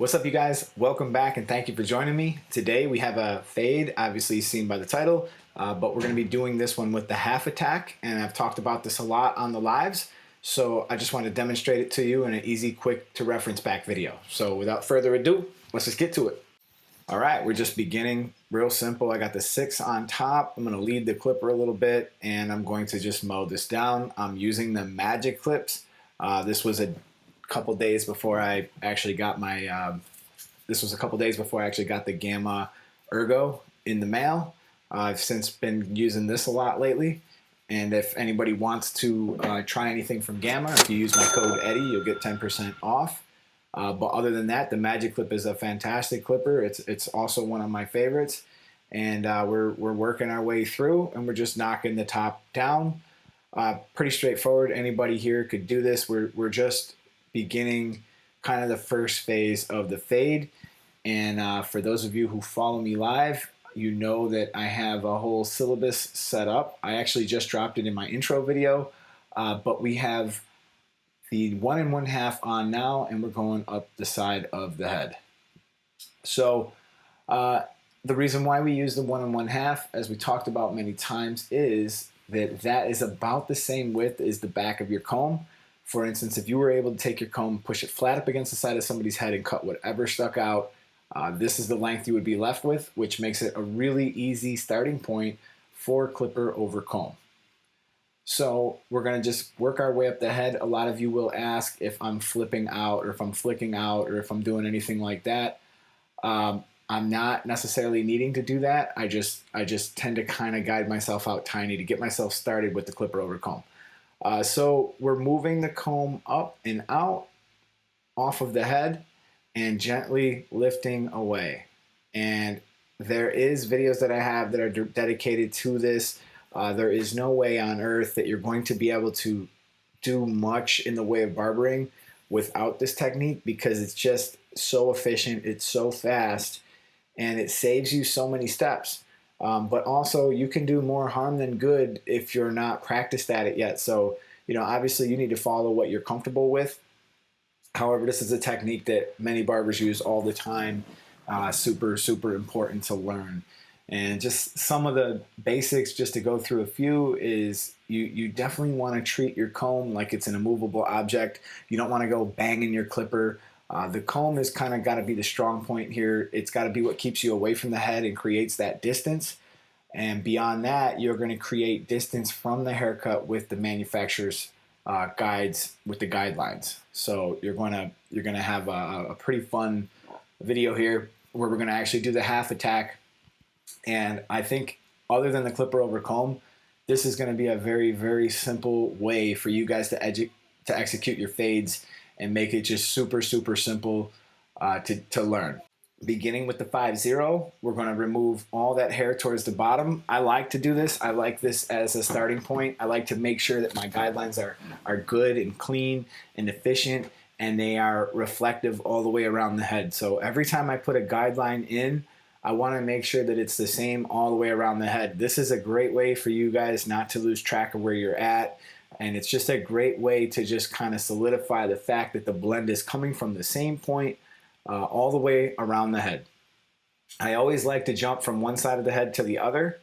What's up, you guys? Welcome back and thank you for joining me. Today we have a fade, obviously seen by the title, but we're going to be doing this one with the half attack, and I've talked about this a lot on the lives, so I just want to demonstrate it to you in an easy, quick to reference back video. So without further ado, let's just get to it. All right, we're just beginning real simple. I got the 6 on top. I'm going to lead the clipper a little bit, and I'm going to just mow this down. I'm using the magic clips. This was a couple days before I actually got my the Gamma Ergo in the mail. I've since been using this a lot lately, and if anybody wants to try anything from Gamma, if you use my code Eddie, you'll get 10% off. But other than that, the magic clip is a fantastic clipper. It's also one of my favorites, and we're working our way through, and we're just knocking the top down. Pretty straightforward. Anybody here could do this. We're just beginning kind of the first phase of the fade, and for those of you who follow me live, you know that I have a whole syllabus set up. I actually just dropped it in my intro video, but we have the 1 1/2 on now, and we're going up the side of the head. So the reason why we use the 1 1/2, as we talked about many times, is that is about the same width as the back of your comb. For instance, if you were able to take your comb, push it flat up against the side of somebody's head and cut whatever stuck out, this is the length you would be left with, which makes it a really easy starting point for clipper over comb. So we're going to just work our way up the head. A lot of you will ask if I'm flipping out or if I'm flicking out or if I'm doing anything like that. I'm not necessarily needing to do that. I just tend to kind of guide myself out tiny to get myself started with the clipper over comb. So we're moving the comb up and out off of the head and gently lifting away. And there is videos that I have that are dedicated to this. There is no way on earth that you're going to be able to do much in the way of barbering without this technique, because it's just so efficient, it's so fast, and it saves you so many steps. But also you can do more harm than good if you're not practiced at it yet. So, you know, obviously you need to follow what you're comfortable with. However, this is a technique that many barbers use all the time. Super, super important to learn. And just some of the basics, just to go through a few, is you definitely want to treat your comb like it's an immovable object. You don't want to go banging your clipper. The comb has kind of got to be the strong point here. It's got to be what keeps you away from the head and creates that distance. And beyond that, you're going to create distance from the haircut with the manufacturer's guides, with the guidelines. So you're going to have a pretty fun video here where we're going to actually do the half attack. And I think, other than the clipper over comb, this is going to be a very, very simple way for you guys to execute your fades and make it just super, super simple to learn. Beginning with the 5-0, we're going to remove all that hair towards the bottom. I like to do this. I like this as a starting point. I like to make sure that my guidelines are good and clean and efficient, and they are reflective all the way around the head. So every time I put a guideline in, I want to make sure that it's the same all the way around the head. This is a great way for you guys not to lose track of where you're at. And it's just a great way to just kind of solidify the fact that the blend is coming from the same point all the way around the head. I always like to jump from one side of the head to the other,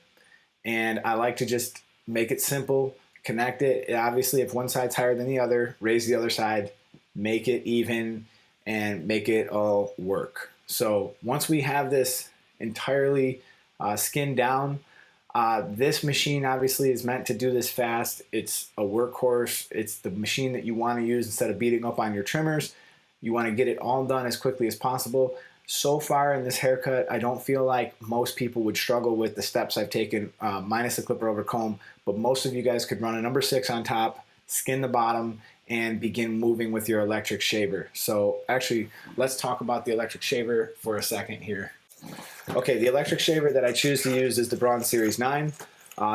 and I like to just make it simple, connect it. Obviously, if one side's higher than the other, raise the other side, make it even, and make it all work. So once we have this entirely skinned down, this machine obviously is meant to do this fast. It's a workhorse. It's the machine that you want to use instead of beating up on your trimmers. You want to get it all done as quickly as possible. So far in this haircut, I don't feel like most people would struggle with the steps I've taken, minus the clipper over comb, but most of you guys could run a number 6 on top, skin the bottom, and begin moving with your electric shaver. So actually, let's talk about the electric shaver for a second here. Okay, the electric shaver that I choose to use is the Braun Series 9.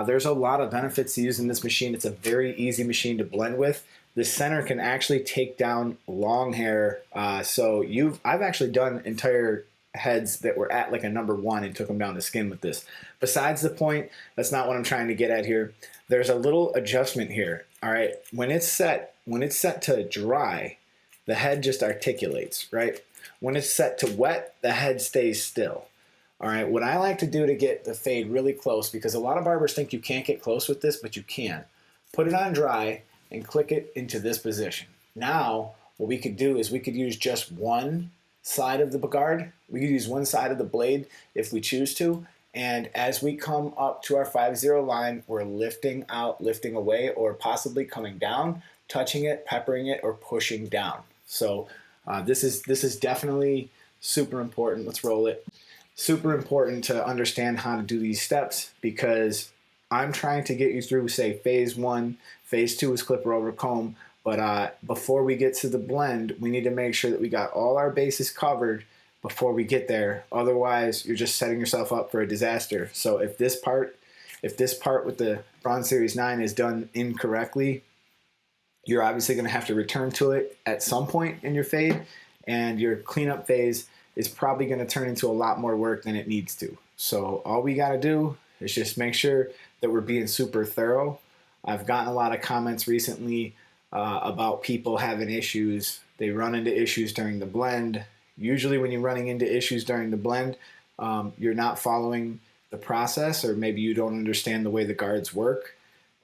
There's a lot of benefits to using this machine. It's a very easy machine to blend with. The center can actually take down long hair. So I've actually done entire heads that were at like a number 1 and took them down to skin with this. Besides the point, that's not what I'm trying to get at here. There's a little adjustment here. All right, when it's set to dry, the head just articulates, right? When it's set to wet, the head stays still. All right, what I like to do to get the fade really close, because a lot of barbers think you can't get close with this, but you can. Put it on dry and click it into this position. Now, what we could do is we could use just one side of the guard. We could use one side of the blade if we choose to. And as we come up to our 5-0 line, we're lifting out, lifting away, or possibly coming down, touching it, peppering it, or pushing down. So this is definitely super important. Let's roll it. Super important to understand how to do these steps, because I'm trying to get you through, say, phase 1, phase 2 is clipper over comb, but before we get to the blend, we need to make sure that we got all our bases covered before we get there. Otherwise, you're just setting yourself up for a disaster. So if this part with the Braun Series 9 is done incorrectly, you're obviously going to have to return to it at some point in your fade, and your cleanup phase is probably going to turn into a lot more work than it needs to. So all we got to do is just make sure that we're being super thorough. I've gotten a lot of comments recently about people having issues. They run into issues during the blend. Usually when you're running into issues during the blend, you're not following the process, or maybe you don't understand the way the guards work.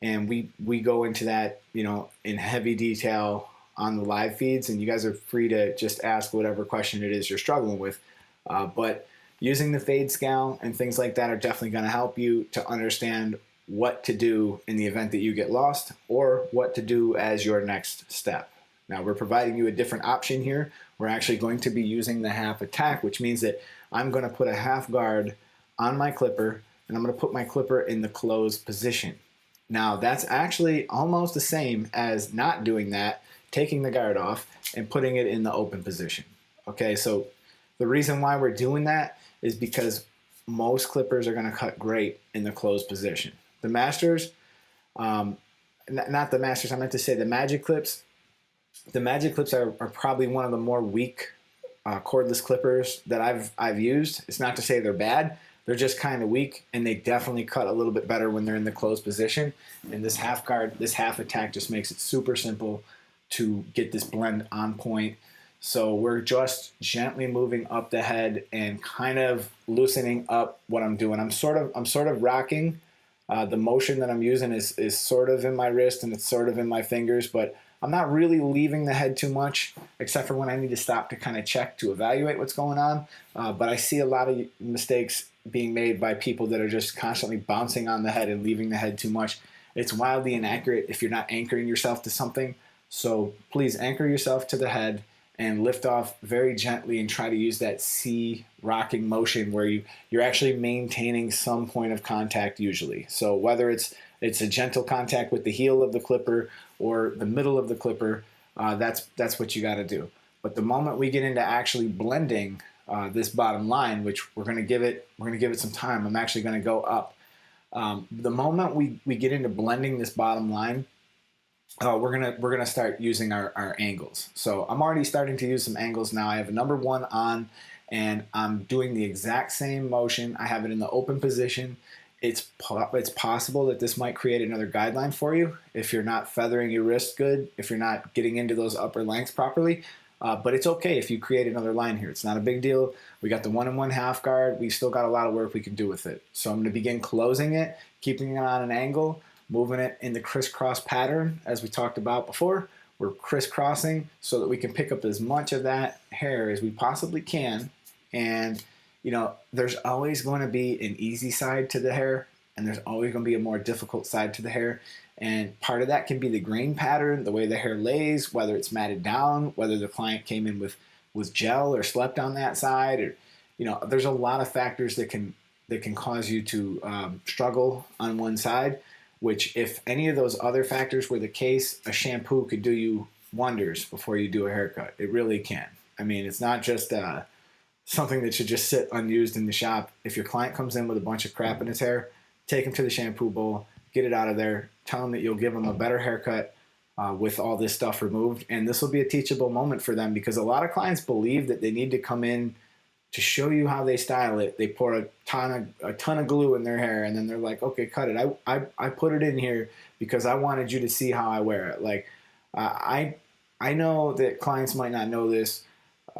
And we go into that, in heavy detail on the live feeds, and you guys are free to just ask whatever question it is you're struggling with. But using the fade scale and things like that are definitely going to help you to understand what to do in the event that you get lost, or what to do as your next step. Now, we're providing you a different option here. We're actually going to be using the half attack, which means that I'm going to put a half guard on my clipper, and I'm going to put my clipper in the closed position. Now, that's actually almost the same as not doing that, taking the guard off and putting it in the open position. Okay, so the reason why we're doing that is because most clippers are going to cut great in the closed position. The Masters, not the Masters, I meant to say the Magic Clips. The Magic Clips are probably one of the more weak cordless clippers that I've used. It's not to say they're bad. They're just kind of weak, and they definitely cut a little bit better when they're in the closed position. And this half guard, this half attack just makes it super simple to get this blend on point. So we're just gently moving up the head and kind of loosening up what I'm doing. I'm sort of rocking. The motion that I'm using is sort of in my wrist and it's sort of in my fingers, but I'm not really leaving the head too much, except for when I need to stop to kind of check to evaluate what's going on. But I see a lot of mistakes being made by people that are just constantly bouncing on the head and leaving the head too much. It's wildly inaccurate if you're not anchoring yourself to something. So please anchor yourself to the head and lift off very gently, and try to use that C rocking motion where you're actually maintaining some point of contact usually. So whether it's a gentle contact with the heel of the clipper or the middle of the clipper, that's what you got to do. But the moment we get into actually blending this bottom line, which we're going to give it some time. I'm actually going to go up. The moment we get into blending this bottom line, we're gonna start using our angles. So I'm already starting to use some angles now. I have a number 1 on, and I'm doing the exact same motion. I have it in the open position. It's possible that this might create another guideline for you if you're not feathering your wrist good, if you're not getting into those upper lengths properly. But it's okay if you create another line here. It's not a big deal. We got the 1 and 1 half guard. We still got a lot of work we can do with it. So I'm going to begin closing it, keeping it on an angle, moving it in the crisscross pattern as we talked about before. We're crisscrossing so that we can pick up as much of that hair as we possibly can. And there's always going to be an easy side to the hair, and there's always going to be a more difficult side to the hair. And part of that can be the grain pattern, the way the hair lays, whether it's matted down, whether the client came in with gel or slept on that side, or there's a lot of factors that can cause you to struggle on one side. Which, if any of those other factors were the case, a shampoo could do you wonders before you do a haircut. It really can. I mean, it's not just something that should just sit unused in the shop. If your client comes in with a bunch of crap in his hair, take him to the shampoo bowl, get it out of there, tell him that you'll give him a better haircut with all this stuff removed. And this will be a teachable moment for them, because a lot of clients believe that they need to come in to show you how they style it. They pour a ton of glue in their hair, and then they're like, okay, cut it. I put it in here because I wanted you to see how I wear it. Like, I know that clients might not know this,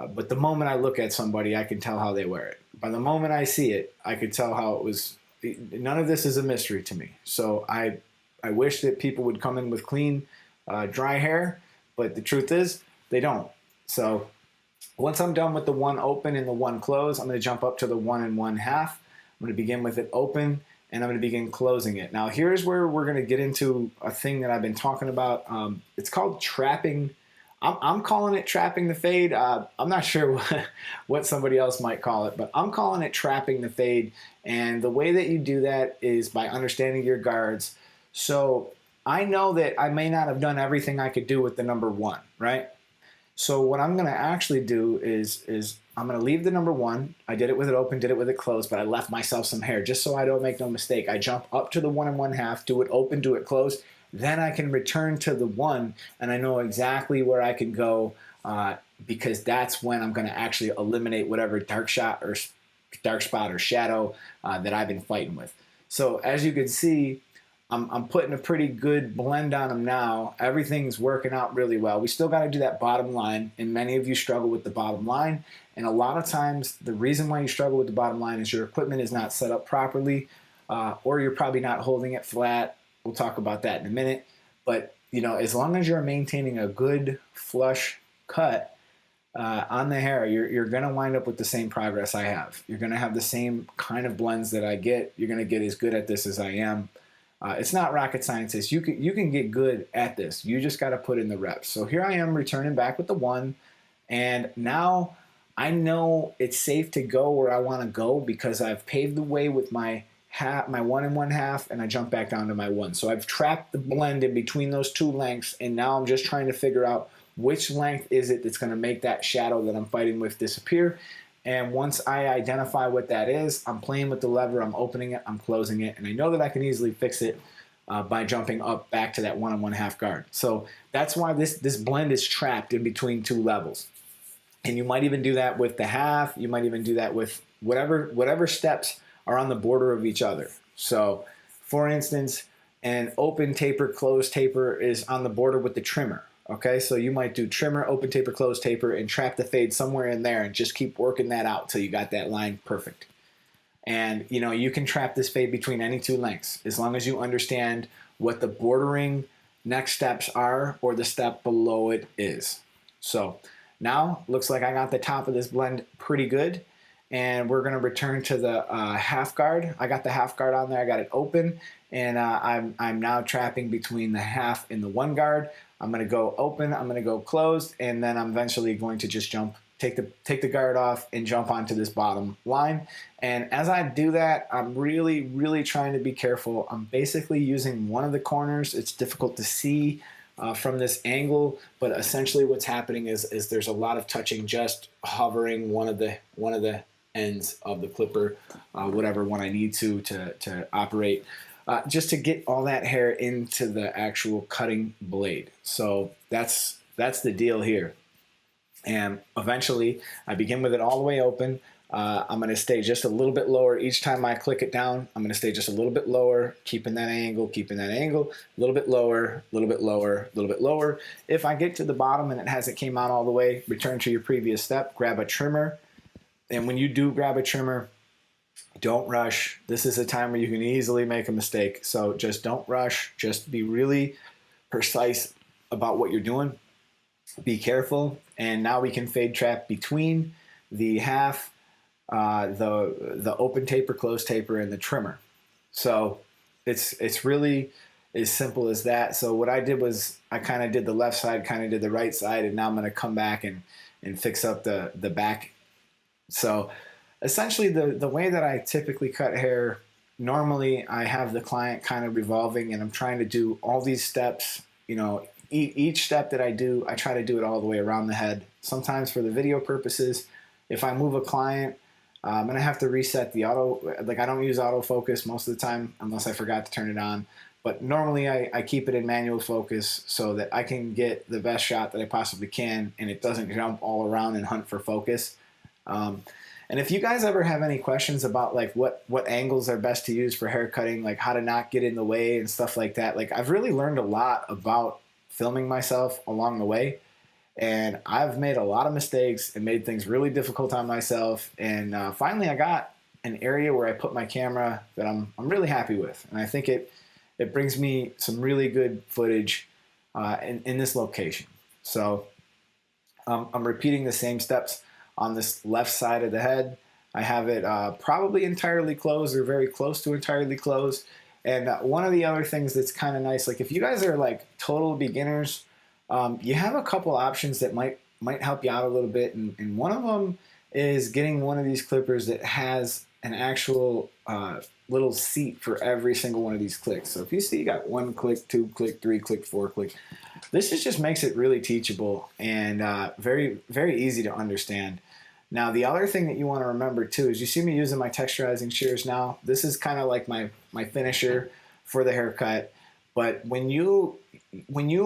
But the moment I look at somebody, I can tell how they wear it. By the moment I see it, I could tell how it was. None of this is a mystery to me. So I wish that people would come in with clean, dry hair, but the truth is they don't. So once I'm done with the one open and the one close, I'm going to jump up to the 1 1/2. I'm going to begin with it open, and I'm going to begin closing it. Now here's where we're going to get into a thing that I've been talking about. It's called trapping. I'm calling it trapping the fade. I'm not sure what somebody else might call it, but I'm calling it trapping the fade. And the way that you do that is by understanding your guards. So I know that I may not have done everything I could do with the number 1, right? So what I'm going to actually do is I'm going to leave the number 1. I did it with it open, did it with it closed, but I left myself some hair just so I don't make no mistake. I jump up to the 1 1/2, do it open, do it closed. Then I can return to the 1, and I know exactly where I can go because that's when I'm going to actually eliminate whatever dark spot or shadow that I've been fighting with. So as you can see, I'm putting a pretty good blend on them now. Everything's working out really well. We still got to do that bottom line, and many of you struggle with the bottom line. And a lot of times, the reason why you struggle with the bottom line is your equipment is not set up properly, or you're probably not holding it flat. We'll talk about that in a minute. But as long as you're maintaining a good flush cut on the hair, you're going to wind up with the same progress I have. You're going to have the same kind of blends that I get. You're going to get as good at this as I am. It's not rocket science. You can get good at this. You just got to put in the reps. So here I am returning back with the 1, and now I know it's safe to go where I want to go because I've paved the way with my 1 1/2, and I jump back down to my 1. So I've trapped the blend in between those 2 lengths, and now I'm just trying to figure out which length is it that's going to make that shadow that I'm fighting with disappear. And once I identify what that is, I'm playing with the lever, I'm opening it, I'm closing it, and I know that I can easily fix it by jumping up back to that 1 1/2 guard. So that's why this blend is trapped in between 2 levels. And you might even do that with the 1/2. You might even do that with whatever steps are on the border of each other. So for instance, an open taper, closed taper is on the border with the trimmer. Okay, so you might do trimmer, open taper, closed taper, and trap the fade somewhere in there and just keep working that out till you got that line perfect. And you can trap this fade between any 2 lengths as long as you understand what the bordering next steps are or the step below it is. So now looks like I got the top of this blend pretty good. And we're going to return to the 1/2 guard. I got the 1/2 guard on there. I got it open, and I'm now trapping between the 1/2 and the 1 guard. I'm going to go open. I'm going to go closed, and then I'm eventually going to just take the guard off, and jump onto this bottom line. And as I do that, I'm really, really trying to be careful. I'm basically using one of the corners. It's difficult to see from this angle, but essentially what's happening is there's a lot of touching, just hovering one of the ends of the clipper, whatever one I need to operate, just to get all that hair into the actual cutting blade. So that's the deal here. And eventually I begin with it all the way open. I'm going to stay just a little bit lower each time I click it down. I'm going to stay just a little bit lower, keeping that angle, a little bit lower, a little bit lower, a little bit lower. If I get to the bottom and it hasn't came out all the way, return to your previous step, grab a trimmer. And when you do grab a trimmer, don't rush. This is a time where you can easily make a mistake. So just don't rush. Just be really precise about what you're doing. Be careful. And now we can fade trap between the 1/2, the open taper, closed taper, and the trimmer. So it's really as simple as that. So what I did was I kind of did the left side, kind of did the right side, and now I'm going to come back and fix up the back. So essentially the way that I typically cut hair, normally I have the client kind of revolving, and I'm trying to do all these steps. Each step that I do, I try to do it all the way around the head. Sometimes for the video purposes, if I move a client, I'm going to have to reset the auto. Like I don't use autofocus most of the time unless I forgot to turn it on. But normally I keep it in manual focus so that I can get the best shot that I possibly can, and it doesn't jump all around and hunt for focus. And if you guys ever have any questions about like what angles are best to use for hair cutting, like how to not get in the way and stuff like that, like I've really learned a lot about filming myself along the way. And I've made a lot of mistakes and made things really difficult on myself. And finally, I got an area where I put my camera that I'm really happy with. And I think it brings me some really good footage in this location. So I'm repeating the same steps on this left side of the head. I have it probably entirely closed or very close to entirely closed. And one of the other things that's kind of nice, like if you guys are like total beginners, you have a couple options that might help you out a little bit. And one of them is getting one of these clippers that has an actual little seat for every single one of these clicks. So if you see you got 1 click, 2 click, 3 click, 4 click, this just makes it really teachable and very, very easy to understand. Now, the other thing that you want to remember too is you see me using my texturizing shears now. This is kind of like my finisher for the haircut. But when you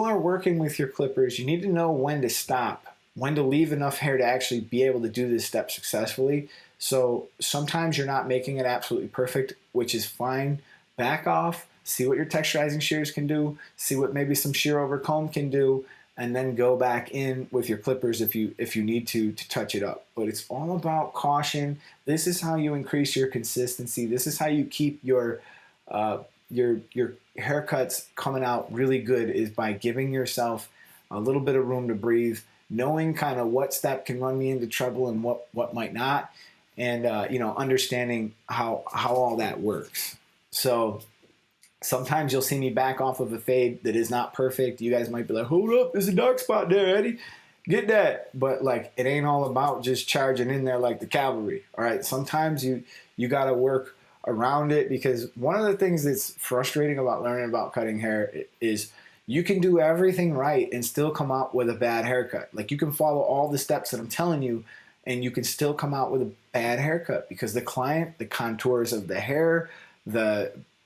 are working with your clippers, you need to know when to stop, when to leave enough hair to actually be able to do this step successfully. So sometimes you're not making it absolutely perfect, which is fine. Back off, see what your texturizing shears can do, see what maybe some shear over comb can do, and then go back in with your clippers if you need to touch it up. But it's all about caution. This is how you increase your consistency. This is how you keep your haircuts coming out really good, is by giving yourself a little bit of room to breathe, knowing kind of what step can run me into trouble and what might not, and understanding how all that works. So sometimes you'll see me back off of a fade that is not perfect. You guys might be like, hold up, there's a dark spot there, Eddie. Get that. But like, it ain't all about just charging in there like the cavalry. All right. Sometimes you got to work around it, because one of the things that's frustrating about learning about cutting hair is you can do everything right and still come out with a bad haircut. Like, you can follow all the steps that I'm telling you, and you can still come out with a bad haircut because the contours of the hair,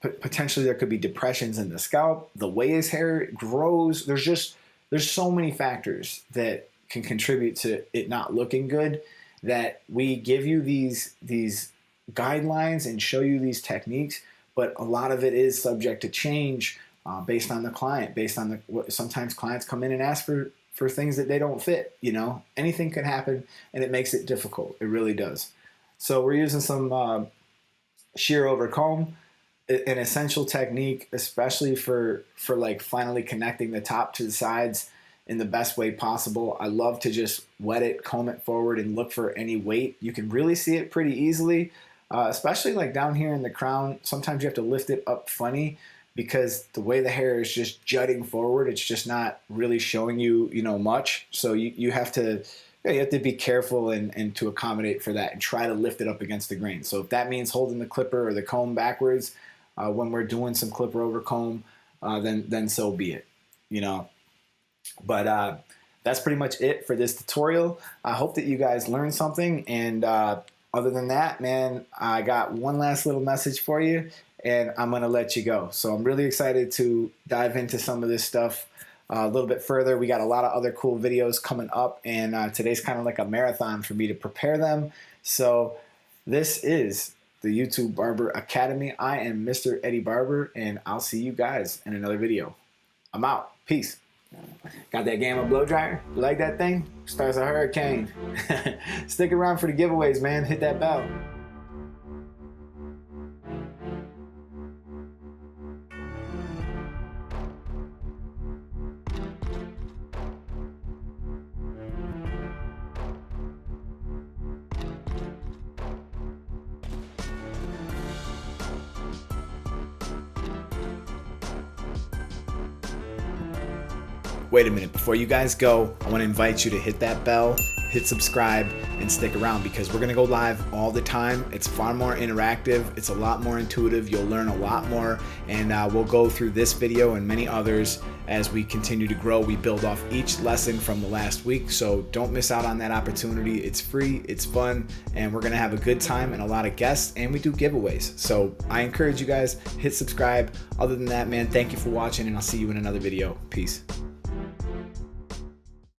potentially there could be depressions in the scalp, the way his hair grows. There's so many factors that can contribute to it not looking good, that we give you these guidelines and show you these techniques, but a lot of it is subject to change based on the client, based on sometimes clients come in and ask for things that they don't fit. Anything can happen, and it makes it difficult. It really does. So we're using some shear over comb, an essential technique, especially for like finally connecting the top to the sides in the best way possible. I love to just wet it, comb it forward, and look for any weight. You can really see it pretty easily, especially like down here in the crown. Sometimes you have to lift it up funny because the way the hair is just jutting forward, it's just not really showing you, much. So you have to be careful and to accommodate for that, and try to lift it up against the grain. So if that means holding the clipper or the comb backwards when we're doing some clipper over comb, then so be it, But that's pretty much it for this tutorial. I hope that you guys learned something. And other than that, man, I got one last little message for you, and I'm going to let you go. So I'm really excited to dive into some of this stuff a little bit further. We got a lot of other cool videos coming up, and today's kind of like a marathon for me to prepare them. So this is the YouTube Barber Academy. I am Mr. Eddie Barber, and I'll see you guys in another video. I'm out. Peace. Got that Gamma blow dryer? You like that thing? Starts a hurricane. Stick around for the giveaways, man. Hit that bell. Wait a minute, before you guys go, I want to invite you to hit that bell, hit subscribe, and stick around, because we're going to go live all the time. It's far more interactive, it's a lot more intuitive, you'll learn a lot more, and we'll go through this video and many others as we continue to grow. We build off each lesson from the last week, so don't miss out on that opportunity. It's free, it's fun, and we're going to have a good time and a lot of guests, and we do giveaways. So I encourage you guys, hit subscribe. Other than that, man, thank you for watching, and I'll see you in another video. Peace.